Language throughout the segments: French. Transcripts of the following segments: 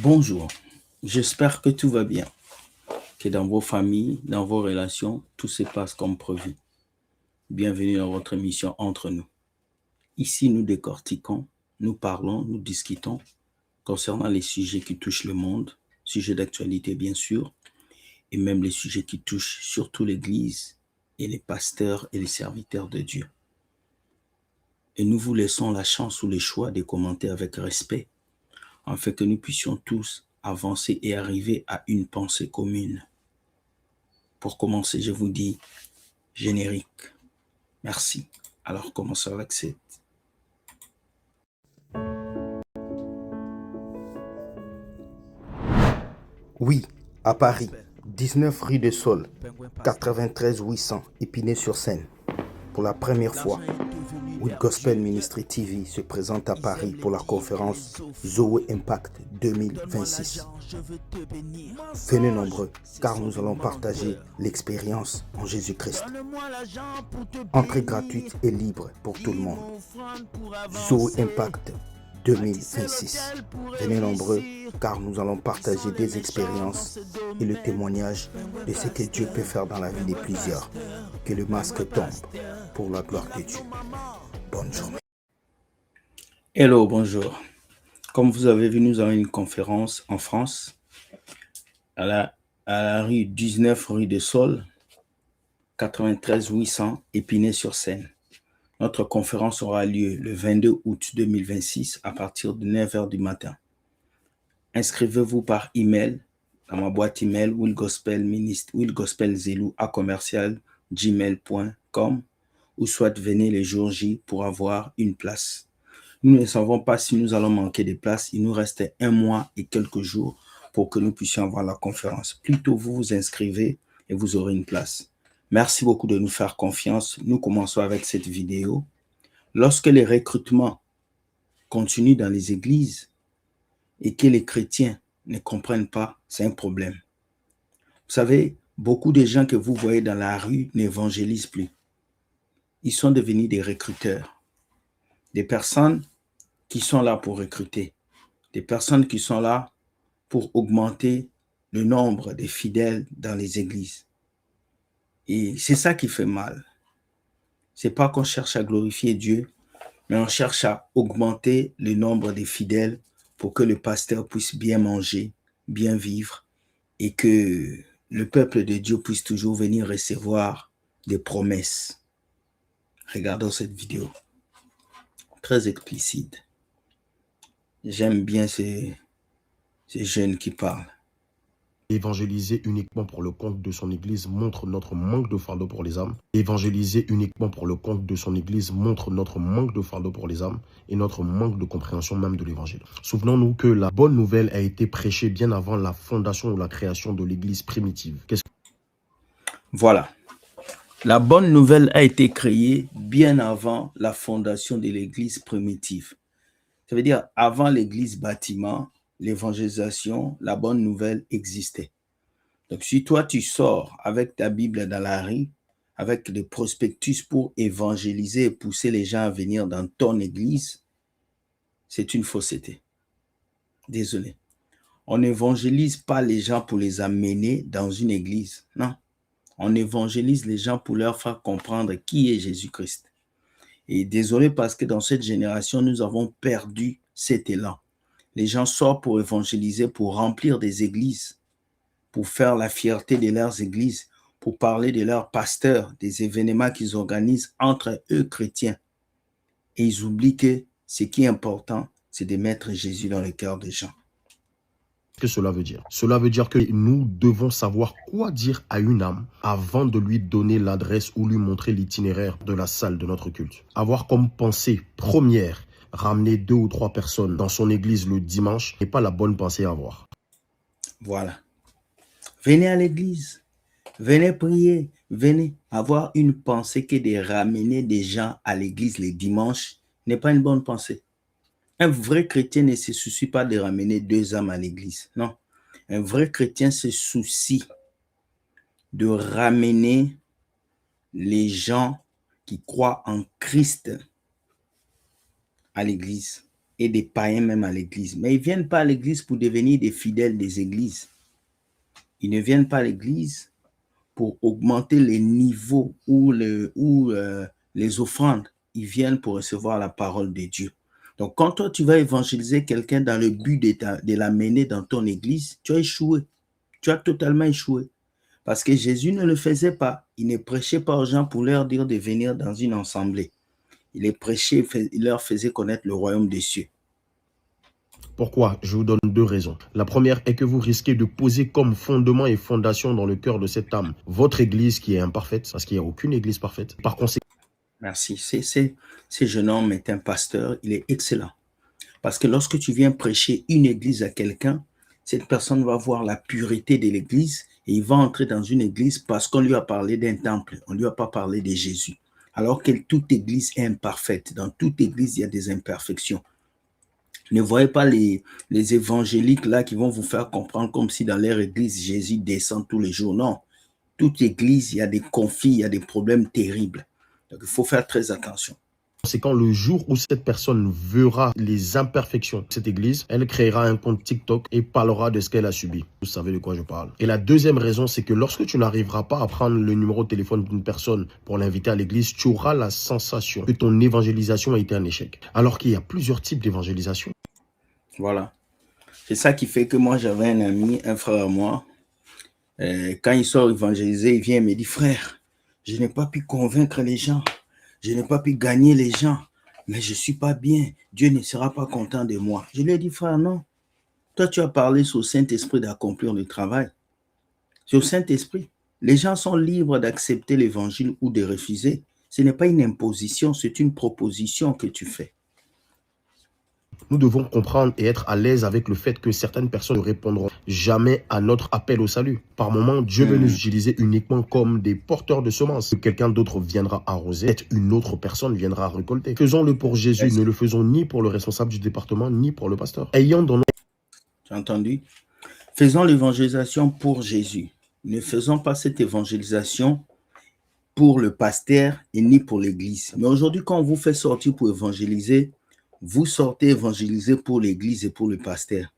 Bonjour, j'espère que tout va bien, que dans vos familles, dans vos relations, tout se passe comme prévu. Bienvenue dans votre émission Entre nous. Ici, nous décortiquons, nous parlons, nous discutons concernant les sujets qui touchent le monde, sujets d'actualité bien sûr, et même les sujets qui touchent surtout l'Église et les pasteurs et les serviteurs de Dieu. Et nous vous laissons la chance ou le choix de commenter avec respect, afin que nous puissions tous avancer et arriver à une pensée commune. Pour commencer, je vous dis générique. Merci. Alors, commençons avec cette. Oui, à Paris, 19 rue de Sol, 93 800, Épinay-sur-Seine. Pour la première fois, With Gospel Ministry TV se présente à Paris pour la conférence Zoe Impact 2026. Venez nombreux, car nous allons partager l'expérience en Jésus-Christ. Entrée gratuite et libre pour tout le monde. Zoe Impact 2026. Venez nombreux, car nous allons partager des expériences et le témoignage de ce que Dieu peut faire dans la vie de plusieurs. Que le masque tombe pour la gloire de Dieu. Bonne journée. Hello, bonjour. Comme vous avez vu, nous avons une conférence en France, à la rue 19 rue de Sol, 93 800, Épinay-sur-Seine. Notre conférence aura lieu le 22 août 2026 à partir de 9h du matin. Inscrivez-vous par email dans ma boîte email willgospelzelou@gmail.com ou soit venez les jours J pour avoir une place. Nous ne savons pas si nous allons manquer de places. Il nous reste 1 mois et quelques jours pour que nous puissions avoir la conférence. Plus tôt vous vous inscrivez et vous aurez une place. Merci beaucoup de nous faire confiance. Nous commençons avec cette vidéo. Lorsque les recrutements continuent dans les églises et que les chrétiens ne comprennent pas, c'est un problème. Vous savez, beaucoup de gens que vous voyez dans la rue n'évangélisent plus. Ils sont devenus des recruteurs. Des personnes qui sont là pour recruter. Des personnes qui sont là pour augmenter le nombre des fidèles dans les églises. Et c'est ça qui fait mal. C'est pas qu'on cherche à glorifier Dieu, mais on cherche à augmenter le nombre des fidèles pour que le pasteur puisse bien manger, bien vivre et que le peuple de Dieu puisse toujours venir recevoir des promesses. Regardons cette vidéo. Très explicite. J'aime bien ces jeunes qui parlent. Évangéliser uniquement pour le compte de son Église montre notre manque de fardeau pour les âmes. Évangéliser uniquement pour le compte de son Église montre notre manque de fardeau pour les âmes et notre manque de compréhension même de l'Évangile. Souvenons-nous que la bonne nouvelle a été prêchée bien avant la fondation ou la création de l'Église primitive. Voilà. La bonne nouvelle a été créée bien avant la fondation de l'Église primitive. Ça veut dire avant l'Église bâtiment, l'évangélisation, la bonne nouvelle existait. Donc, si toi, tu sors avec ta Bible dans la rue, avec des prospectus pour évangéliser et pousser les gens à venir dans ton église, c'est une fausseté. Désolé. On n'évangélise pas les gens pour les amener dans une église. Non. On évangélise les gens pour leur faire comprendre qui est Jésus-Christ. Et désolé parce que dans cette génération, nous avons perdu cet élan. Les gens sortent pour évangéliser, pour remplir des églises, pour faire la fierté de leurs églises, pour parler de leurs pasteurs, des événements qu'ils organisent entre eux chrétiens. Et ils oublient que ce qui est important, c'est de mettre Jésus dans le cœur des gens. Qu'est-ce que cela veut dire? Cela veut dire que nous devons savoir quoi dire à une âme avant de lui donner l'adresse ou lui montrer l'itinéraire de la salle de notre culte. Avoir comme pensée première ramener 2 ou 3 personnes dans son église le dimanche n'est pas la bonne pensée à avoir. Voilà. Venez à l'église, venez prier, venez avoir une pensée que de ramener des gens à l'église les dimanches n'est pas une bonne pensée. Un vrai chrétien ne se soucie pas de ramener 2 âmes à l'église. Non. Un vrai chrétien se soucie de ramener les gens qui croient en Christ à l'église. et des païens même à l'église. Mais ils ne viennent pas à l'église pour devenir des fidèles des églises. Ils ne viennent pas à l'église pour augmenter les niveaux ou les offrandes. Ils viennent pour recevoir la parole de Dieu. Donc, quand toi, tu vas évangéliser quelqu'un dans le but de l'amener dans ton église, tu as échoué. Tu as totalement échoué. Parce que Jésus ne le faisait pas. Il ne prêchait pas aux gens pour leur dire de venir dans une assemblée. Il les prêchait, il leur faisait connaître le royaume des cieux. Pourquoi? Je vous donne deux raisons. La première est que vous risquez de poser comme fondement et fondation dans le cœur de cette âme votre église qui est imparfaite, parce qu'il n'y a aucune église parfaite. Par conséquent, merci. Ce jeune homme est un pasteur, il est excellent. Parce que lorsque tu viens prêcher une église à quelqu'un, cette personne va voir la pureté de l'église et il va entrer dans une église parce qu'on lui a parlé d'un temple, on ne lui a pas parlé de Jésus. Alors que toute église est imparfaite. Dans toute église, il y a des imperfections. Ne voyez pas les évangéliques là qui vont vous faire comprendre comme si dans leur église, Jésus descend tous les jours. Non. Toute église, il y a des conflits, il y a des problèmes terribles. Donc, il faut faire très attention. c'est quand le jour où cette personne verra les imperfections de cette église, elle créera un compte TikTok et parlera de ce qu'elle a subi. Vous savez de quoi je parle. Et la deuxième raison, c'est que lorsque tu n'arriveras pas à prendre le numéro de téléphone d'une personne pour l'inviter à l'église, tu auras la sensation que ton évangélisation a été un échec. Alors qu'il y a plusieurs types d'évangélisation. Voilà. C'est ça qui fait que moi, j'avais un ami, un frère à moi. Quand il sort évangéliser, il vient et me dit, frère, je n'ai pas pu convaincre les gens. Je n'ai pas pu gagner les gens, mais je ne suis pas bien. Dieu ne sera pas content de moi. Je lui ai dit, frère, non. Toi, tu as parlé sur le Saint-Esprit d'accomplir le travail. Sur le Saint-Esprit. Les gens sont libres d'accepter l'évangile ou de refuser. Ce n'est pas une imposition, c'est une proposition que tu fais. Nous devons comprendre et être à l'aise avec le fait que certaines personnes ne répondront jamais à notre appel au salut. Par moments, Dieu veut nous utiliser uniquement comme des porteurs de semences. Quelqu'un d'autre viendra arroser, peut-être une autre personne viendra récolter. Faisons-le pour Jésus, ne le faisons ni pour le responsable du département, ni pour le pasteur. Ayons dans nos... Tu as entendu? Faisons l'évangélisation pour Jésus. Ne faisons pas cette évangélisation pour le pasteur et ni pour l'église. Mais aujourd'hui, quand on vous fait sortir pour évangéliser, vous sortez évangéliser pour l'église et pour le pasteur.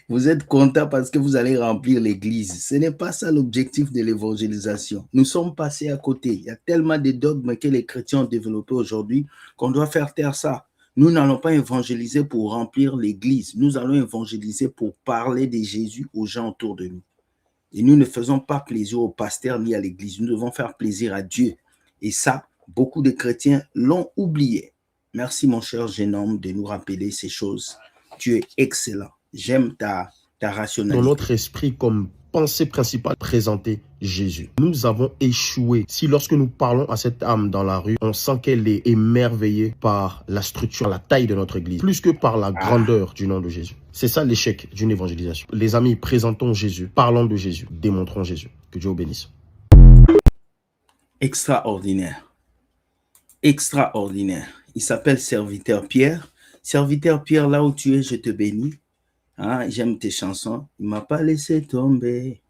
Vous êtes content parce que vous allez remplir l'église. Ce n'est pas ça l'objectif de l'évangélisation. Nous sommes passés à côté. Il y a tellement de dogmes que les chrétiens ont développés aujourd'hui qu'on doit faire taire ça. Nous n'allons pas évangéliser pour remplir l'église. Nous allons évangéliser pour parler de Jésus aux gens autour de nous. Et nous ne faisons pas plaisir au pasteur ni à l'église. Nous devons faire plaisir à Dieu. Et ça, beaucoup de chrétiens l'ont oublié. Merci, mon cher jeune homme, de nous rappeler ces choses. Tu es excellent. J'aime ta rationalité. Dans notre esprit, comme pensée principale, présenter Jésus. Nous avons échoué. Si lorsque nous parlons à cette âme dans la rue, on sent qu'elle est émerveillée par la structure, la taille de notre église, plus que par la grandeur du nom de Jésus. C'est ça l'échec d'une évangélisation. Les amis, présentons Jésus, parlons de Jésus, démontrons Jésus. Que Dieu vous bénisse. Extraordinaire. Extraordinaire. Il s'appelle Serviteur Pierre. Serviteur Pierre, là où tu es, je te bénis. Hein, j'aime tes chansons. Il ne m'a pas laissé tomber.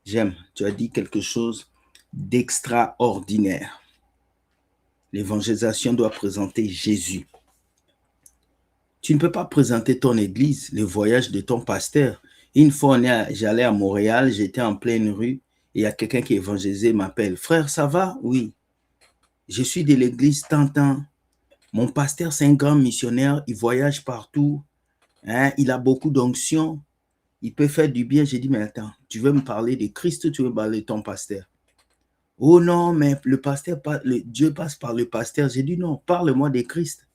J'aime. Tu as dit quelque chose d'extraordinaire. L'évangélisation doit présenter Jésus. Tu ne peux pas présenter ton église, le voyage de ton pasteur. Une fois, j'allais à Montréal, j'étais en pleine rue, et il y a quelqu'un qui évangélisait, m'appelle. Frère, ça va? Oui. Je suis de l'église tant. Mon pasteur, c'est un grand missionnaire, il voyage partout. Hein, il a beaucoup d'onction. Il peut faire du bien. J'ai dit, mais attends, tu veux me parler de Christ ou tu veux me parler de ton pasteur? Oh non, mais le pasteur, Dieu passe par le pasteur. J'ai dit, non, parle-moi de Christ.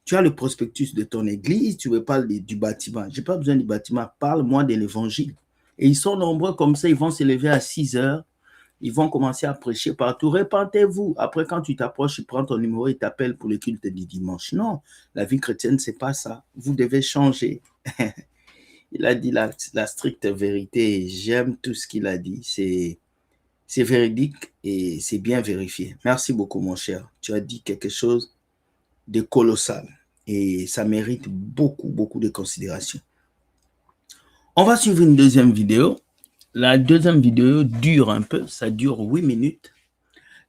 Tu as le prospectus de ton église, tu veux parler du bâtiment. Je n'ai pas besoin du bâtiment, parle-moi de l'évangile. Et ils sont nombreux comme ça, ils vont se lever à 6 heures. Ils vont commencer à prêcher partout. Répentez-vous. Après, quand tu t'approches, tu prends ton numéro et t'appelles pour le culte du dimanche. Non, la vie chrétienne, ce n'est pas ça. Vous devez changer. Il a dit la stricte vérité. J'aime tout ce qu'il a dit. C'est véridique et c'est bien vérifié. Merci beaucoup, mon cher. Tu as dit quelque chose de colossal et ça mérite beaucoup de considération. On va suivre une deuxième vidéo. La deuxième vidéo dure un peu, ça dure 8 minutes.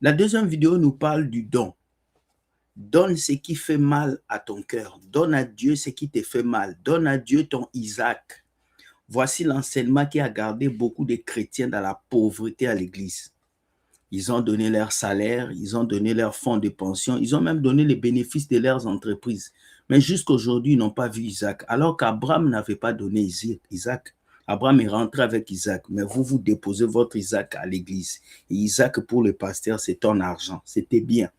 La deuxième vidéo nous parle du don Donne ce qui fait mal à ton cœur. Donne à Dieu ce qui te fait mal. Donne à Dieu ton Isaac. Voici l'enseignement qui a gardé beaucoup de chrétiens dans la pauvreté à l'église. Ils ont donné leur salaire, ils ont donné leur fonds de pension, ils ont même donné les bénéfices de leurs entreprises. Mais jusqu'à aujourd'hui, ils n'ont pas vu Isaac. Alors qu'Abraham n'avait pas donné Isaac. Abraham est rentré avec Isaac, mais vous déposez votre Isaac à l'église. Et Isaac, pour le pasteur, c'est ton argent. C'était bien.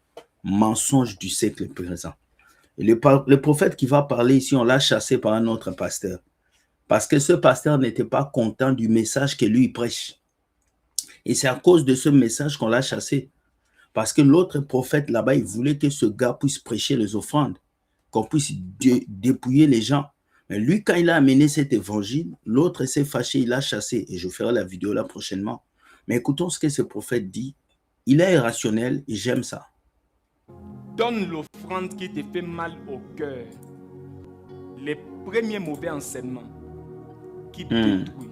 Mensonge du siècle présent. Et le prophète qui va parler ici, on l'a chassé par un autre pasteur. Parce que ce pasteur n'était pas content du message que lui prêche. Et c'est à cause de ce message qu'on l'a chassé. Parce que l'autre prophète là-bas, il voulait que ce gars puisse prêcher les offrandes, qu'on puisse dépouiller les gens. Mais lui, quand il a amené cet évangile, l'autre s'est fâché, il l'a chassé. Et je ferai la vidéo là prochainement. Mais écoutons ce que ce prophète dit. Il est irrationnel et j'aime ça. Donne l'offrande qui te fait mal au cœur. Les premiers mauvais enseignements qui détruisent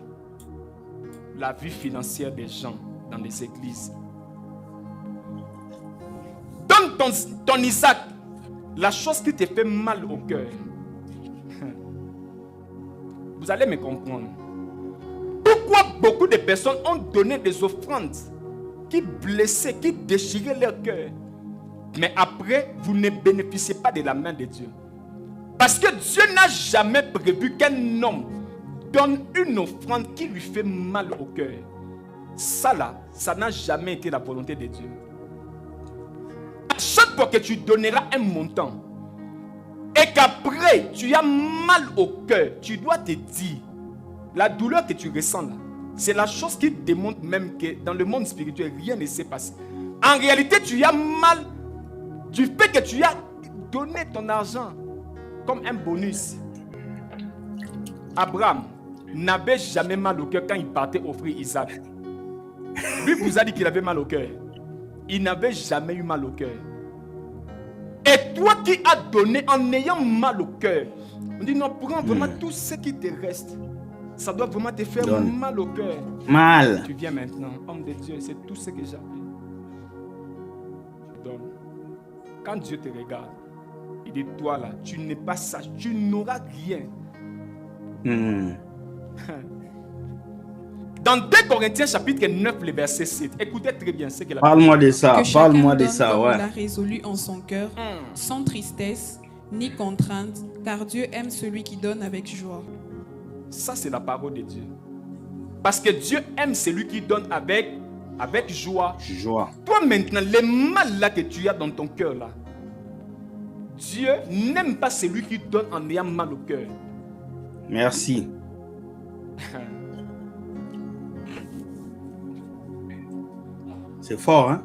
la vie financière des gens dans les églises. Donne ton Isaac, la chose qui te fait mal au cœur. Vous allez me comprendre. Pourquoi beaucoup de personnes ont donné des offrandes qui blessaient, qui déchiraient leur cœur, mais après, vous ne bénéficiez pas de la main de Dieu? Parce que Dieu n'a jamais prévu qu'un homme donne une offrande qui lui fait mal au cœur. Ça là, ça n'a jamais été la volonté de Dieu. À chaque fois que tu donneras un montant et qu'après tu as mal au cœur, tu dois te dire, la douleur que tu ressens là, c'est la chose qui démontre même que dans le monde spirituel, rien ne s'est passé. En réalité, tu as mal du fait que tu as donné ton argent comme un bonus. Abraham n'avait jamais mal au cœur quand il partait offrir Isaac. Lui vous a dit qu'il avait mal au cœur. Il n'avait jamais eu mal au cœur. Et toi qui as donné en ayant mal au cœur, on dit non, prends vraiment tout ce qui te reste. Ça doit vraiment te faire mal au cœur. Mal. Tu viens maintenant, homme de Dieu, c'est tout ce que j'avais. Donne. Quand Dieu te regarde, il dit toi là, tu n'es pas sage, tu n'auras rien. Dans 2 Corinthiens chapitre 9, le verset 7, écoutez très bien ce que la Parle-moi de ça, que parle-moi de chacun ça, donne ouais. comme il a résolu en son cœur, sans tristesse ni contrainte, car Dieu aime celui qui donne avec joie. Ça, c'est la parole de Dieu. Parce que Dieu aime celui qui donne avec joie. Joie. Toi maintenant, le mal là que tu as dans ton cœur là, Dieu n'aime pas celui qui donne en ayant mal au cœur. Merci. C'est fort, hein?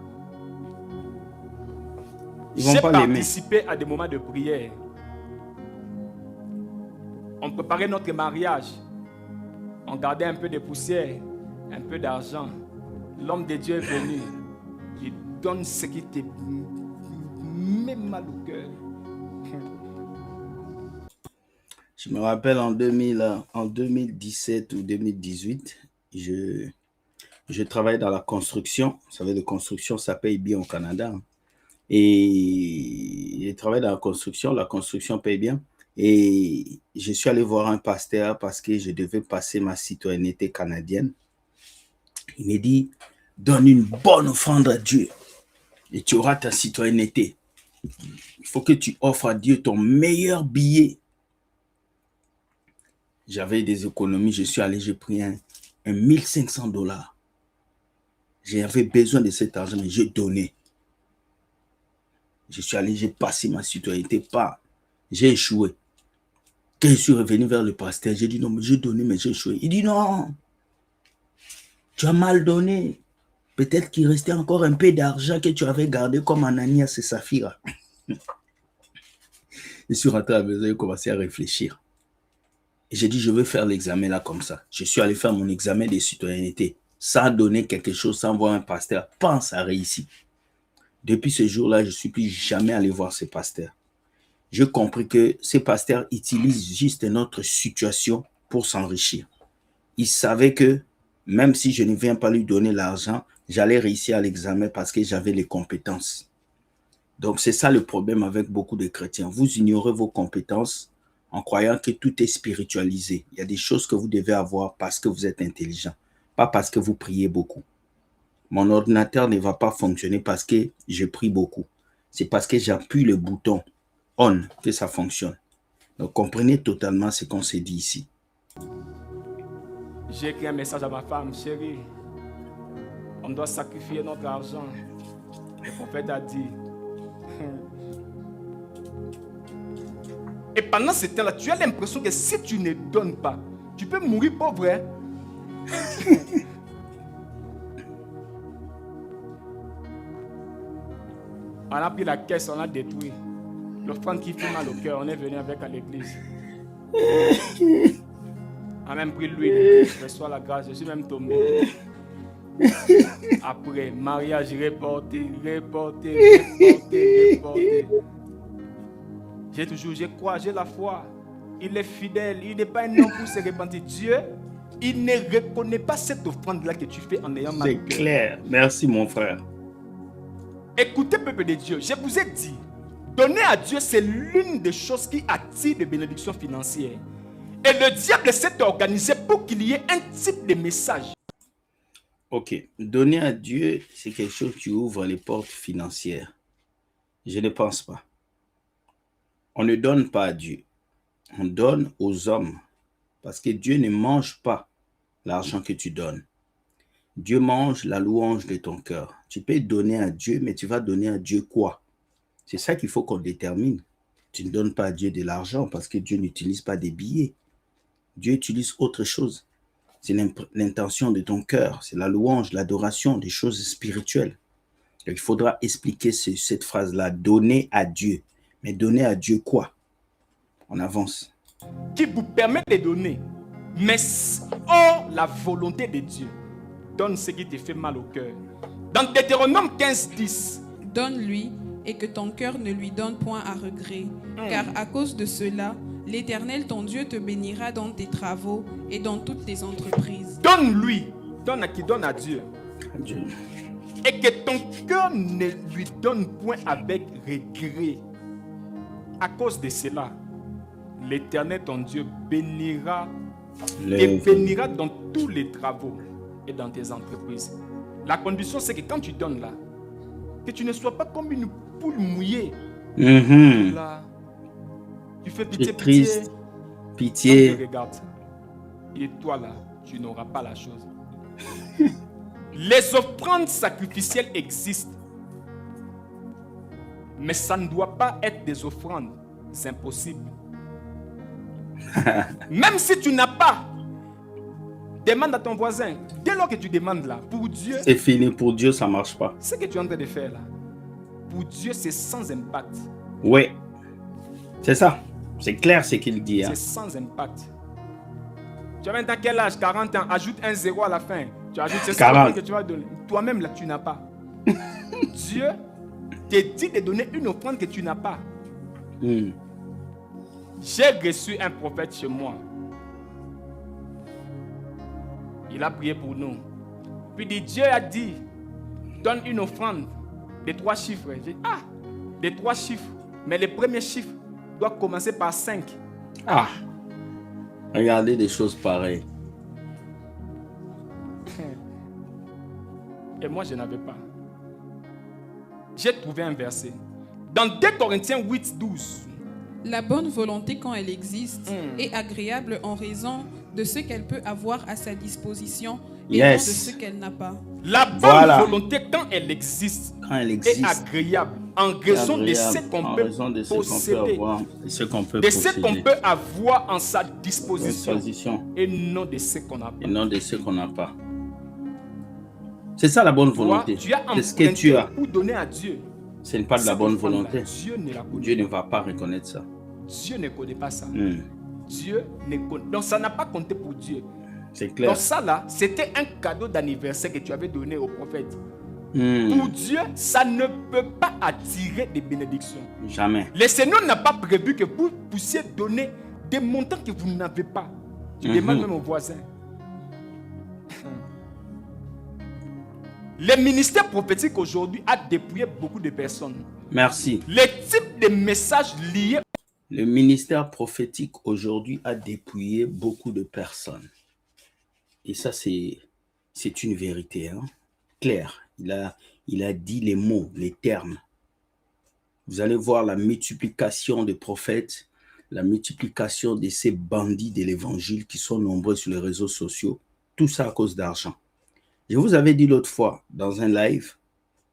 Ils vont J'ai pas l'aimer. participé à des moments de prière. On préparait notre mariage. On gardait un peu de poussière, un peu d'argent. L'homme de Dieu est venu. Il donne ce qui te met mal au cœur. Je me rappelle en 2017 ou 2018, je travaillais dans la construction. Vous savez, la construction, ça paye bien au Canada. Et je travaillais dans la construction paye bien. Et je suis allé voir un pasteur parce que je devais passer ma citoyenneté canadienne. Il m'a dit, donne une bonne offrande à Dieu et tu auras ta citoyenneté. Il faut que tu offres à Dieu ton meilleur billet. J'avais des économies, je suis allé, j'ai pris un $1500. J'avais besoin de cet argent, mais j'ai donné. Je suis allé, j'ai passé ma citoyenneté, j'ai échoué. Quand je suis revenu vers le pasteur, j'ai dit non, mais j'ai donné, mais j'ai échoué. Il dit non, tu as mal donné. Peut-être qu'il restait encore un peu d'argent que tu avais gardé comme Ananias et Saphira. Je suis rentré à la maison et commencé à réfléchir. Et j'ai dit, je vais faire l'examen là comme ça. Je suis allé faire mon examen de citoyenneté sans donner quelque chose, sans voir un pasteur. Pense à réussir. Depuis ce jour-là, je ne suis plus jamais allé voir ce pasteur. J'ai compris que ces pasteurs utilisent juste notre situation pour s'enrichir. Ils savaient que même si je ne viens pas lui donner l'argent, j'allais réussir à l'examen parce que j'avais les compétences. Donc, c'est ça le problème avec beaucoup de chrétiens. Vous ignorez vos compétences en croyant que tout est spiritualisé. Il y a des choses que vous devez avoir parce que vous êtes intelligent, pas parce que vous priez beaucoup. Mon ordinateur ne va pas fonctionner parce que je prie beaucoup. C'est parce que j'appuie le bouton on que ça fonctionne. Donc, comprenez totalement ce qu'on s'est dit ici. J'ai écrit un message à ma femme, chérie, on doit sacrifier notre argent. Le prophète a dit. Et pendant ce temps-là, tu as l'impression que si tu ne donnes pas, tu peux mourir pauvre. Hein? On a pris la caisse, on a détruit. L'offrande qui fait mal au cœur, on est venu avec à l'église. On a même pris l'huile, reçois la grâce, je suis même tombé. Après, mariage reporté. Je crois, j'ai la foi. Il est fidèle, il n'est pas un homme pour se repentir. Dieu, il ne reconnaît pas cette offrande-là que tu fais en ayant mal au cœur. C'est clair, merci mon frère. Écoutez, peuple de Dieu, je vous ai dit, donner à Dieu, c'est l'une des choses qui attire les bénédictions financières. Et le diable s'est organisé pour qu'il y ait un type de message. Ok, donner à Dieu, c'est quelque chose qui ouvre les portes financières. Je ne pense pas. On ne donne pas à Dieu. On donne aux hommes. Parce que Dieu ne mange pas l'argent que tu donnes. Dieu mange la louange de ton cœur. Tu peux donner à Dieu, mais tu vas donner à Dieu quoi? C'est ça qu'il faut qu'on détermine. Tu ne donnes pas à Dieu de l'argent parce que Dieu n'utilise pas des billets. Dieu utilise autre chose. C'est l'intention de ton cœur. C'est la louange, l'adoration, des choses spirituelles. Donc, il faudra expliquer cette phrase-là. Donner à Dieu. Mais donner à Dieu quoi? On avance. Qui vous permet de donner. Mais hors la volonté de Dieu. Donne ce qui te fait mal au cœur. Dans Deutéronome 15:10. Donne-lui et que ton cœur ne lui donne point à regret. Car à cause de cela, l'Éternel ton Dieu te bénira dans tes travaux et dans toutes tes entreprises. Donne-lui. Donne à qui? Donne à Dieu. Dieu. Et que ton cœur ne lui donne point avec regret. À cause de cela, l'Éternel ton Dieu bénira et bénira dans tous les travaux et dans tes entreprises. La condition, c'est que quand tu donnes là, que tu ne sois pas comme une poule mouillée. Là, tu fais pitié, C'est triste. Pitié. Quand tu regardes, et toi là, tu n'auras pas la chose. Les offrandes sacrificielles existent. Mais ça ne doit pas être des offrandes. C'est impossible. Même si tu n'as pas, demande à ton voisin. Dès lors que tu demandes là, pour Dieu, C'est fini. Pour Dieu, ça ne marche pas. ce que tu es en train de faire là, pour Dieu, c'est sans impact. Oui. C'est ça. C'est clair ce qu'il dit. Hein. C'est sans impact. Tu as maintenant quel âge? 40 ans. Ajoute un zéro à la fin. Tu ajoutes c'est ça 40. que tu vas donner. Toi-même là, tu n'as pas. Dieu te dit de donner une offrande que tu n'as pas. J'ai reçu un prophète chez moi. Il a prié pour nous. Puis Dieu a dit, donne une offrande de 3 chiffres. J'ai dit, de 3 chiffres. Mais le premier chiffre doit commencer par 5. Ah. Regardez des choses pareilles. Et moi, je n'avais pas. J'ai trouvé un verset. Dans 2 Corinthiens 8:12. La bonne volonté, quand elle existe, est agréable en raison de ce qu'elle peut avoir à sa disposition et non de ce qu'elle n'a pas. La bonne volonté, quand elle existe, est agréable en raison de ce qu'on peut posséder, de ce qu'on peut avoir en sa disposition et non de ce qu'on n'a pas. Et non de ce qu'on n'a pas. C'est ça la bonne volonté. Tu as c'est ce que tu as pour donner à Dieu. Ce n'est pas de la bonne volonté. Dieu ne va pas reconnaître ça. Dieu ne connaît pas ça. Dieu ne connaît. Donc ça n'a pas compté pour Dieu. C'est clair. Donc ça là, c'était un cadeau d'anniversaire que tu avais donné au prophète. Pour Dieu, ça ne peut pas attirer des bénédictions. Jamais. Le Seigneur n'a pas prévu que vous puissiez donner des montants que vous n'avez pas. Tu demandes même au voisin. Le ministère prophétique aujourd'hui a dépouillé beaucoup de personnes. Merci. Les types de messages liés. Le ministère prophétique aujourd'hui a dépouillé beaucoup de personnes. Et ça, c'est une vérité, hein? Claire. Il a dit les mots, les termes. Vous allez voir la multiplication des prophètes, la multiplication de ces bandits de l'évangile qui sont nombreux sur les réseaux sociaux. Tout ça à cause d'argent. Je vous avais dit l'autre fois dans un live,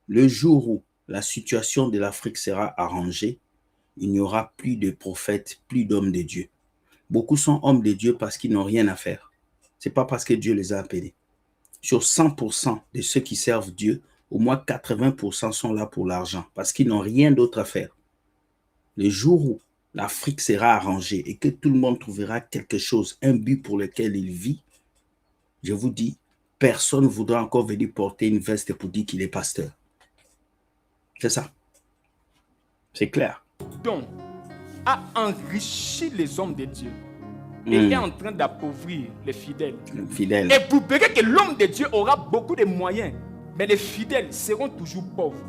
le jour où la situation de l'Afrique sera arrangée, il n'y aura plus de prophètes, plus d'hommes de Dieu. Beaucoup sont hommes de Dieu parce qu'ils n'ont rien à faire. Ce n'est pas parce que Dieu les a appelés. Sur 100% de ceux qui servent Dieu, au moins 80% sont là pour l'argent parce qu'ils n'ont rien d'autre à faire. Le jour où l'Afrique sera arrangée et que tout le monde trouvera quelque chose, un but pour lequel il vit, je vous dis, personne ne voudra encore venir porter une veste pour dire qu'il est pasteur. C'est ça. C'est clair. Donc, a enrichi les hommes de Dieu et est en train d'appauvrir les fidèles. Et vous verrez que l'homme de Dieu aura beaucoup de moyens, mais les fidèles seront toujours pauvres.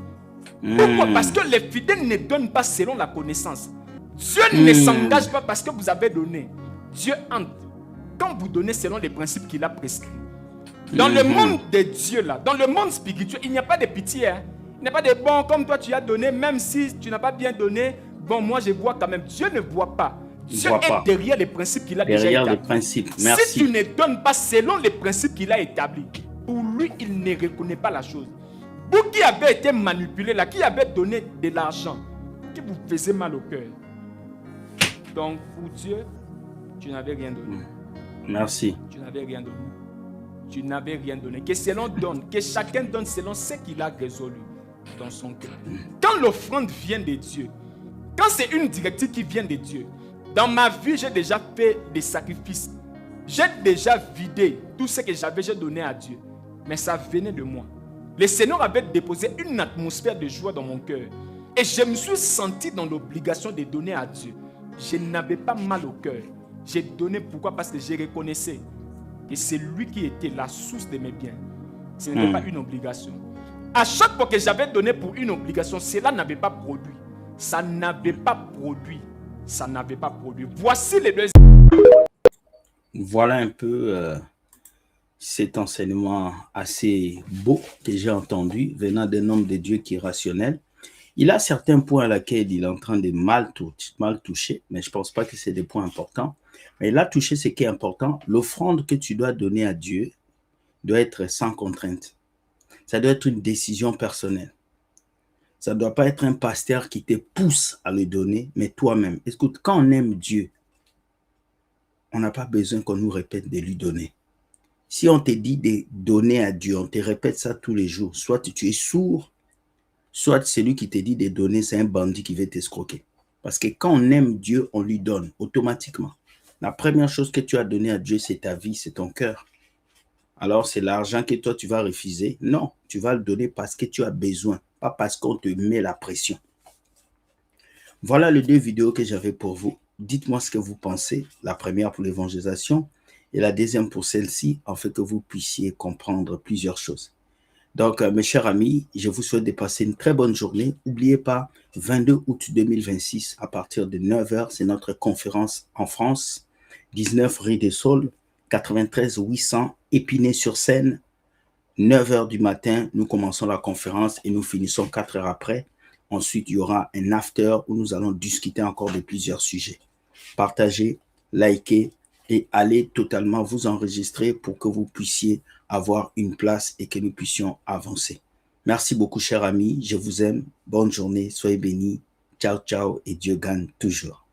Pourquoi? Parce que les fidèles ne donnent pas selon la connaissance. Dieu ne s'engage pas parce que vous avez donné. Dieu entre quand vous donnez selon les principes qu'il a prescrits. Dans le monde de Dieu, là, dans le monde spirituel, il n'y a pas de pitié. Hein? Il n'y a pas de bon, comme toi tu as donné, même si tu n'as pas bien donné, bon, moi je vois quand même. Dieu ne voit pas. Dieu est derrière les principes qu'il a déjà établis. Les principes. Merci. Si tu ne donnes pas selon les principes qu'il a établis, pour lui, il ne reconnaît pas la chose. Vous qui avez été manipulé là, qui avez donné de l'argent, qui vous faisait mal au cœur. Donc, pour Dieu, tu n'avais rien donné. Merci. Tu n'avais rien donné. Tu n'avais rien donné. Que selon donne, que chacun donne selon ce qu'il a résolu dans son cœur. Quand l'offrande vient de Dieu, quand c'est une directive qui vient de Dieu, dans ma vie, j'ai déjà fait des sacrifices. J'ai déjà vidé tout ce que j'avais, j'ai donné à Dieu. Mais ça venait de moi. Le Seigneur avait déposé une atmosphère de joie dans mon cœur. Et je me suis senti dans l'obligation de donner à Dieu. Je n'avais pas mal au cœur. J'ai donné pourquoi? Parce que je reconnaissais que c'est lui qui était la source de mes biens. Ce n'était pas une obligation. À chaque fois que j'avais donné pour une obligation, cela n'avait pas produit. Ça n'avait pas produit. Ça n'avait pas produit. Voici les deux. Voilà un peu cet enseignement assez beau que j'ai entendu venant d'un homme de Dieu qui est rationnel. Il a certains points à laquelle il est en train de mal toucher, mais je ne pense pas que c'est des points importants. Mais il a touché ce qui est important. L'offrande que tu dois donner à Dieu doit être sans contrainte. Ça doit être une décision personnelle. Ça ne doit pas être un pasteur qui te pousse à le donner, mais toi-même. Écoute, quand on aime Dieu, on n'a pas besoin qu'on nous répète de lui donner. Si on te dit de donner à Dieu, on te répète ça tous les jours. Soit tu es sourd, soit celui qui te dit de donner, c'est un bandit qui veut t'escroquer. Parce que quand on aime Dieu, on lui donne automatiquement. La première chose que tu as donnée à Dieu, c'est ta vie, c'est ton cœur. Alors, c'est l'argent que toi, tu vas refuser. Non, tu vas le donner parce que tu as besoin, pas parce qu'on te met la pression. Voilà les deux vidéos que j'avais pour vous. Dites-moi ce que vous pensez. La première pour l'évangélisation et la deuxième pour celle-ci, en fait que vous puissiez comprendre plusieurs choses. Donc, mes chers amis, je vous souhaite de passer une très bonne journée. N'oubliez pas, 22 août 2026, à partir de 9h, c'est notre conférence en France. 19 rue des Saules, 93 800 Épinay-sur-Seine. 9h du matin, nous commençons la conférence et nous finissons 4 heures après. Ensuite, il y aura un after où nous allons discuter encore de plusieurs sujets. Partagez, likez et allez totalement vous enregistrer pour que vous puissiez avoir une place et que nous puissions avancer. Merci beaucoup, chers amis. Je vous aime. Bonne journée. Soyez bénis. Ciao, ciao et Dieu gagne toujours.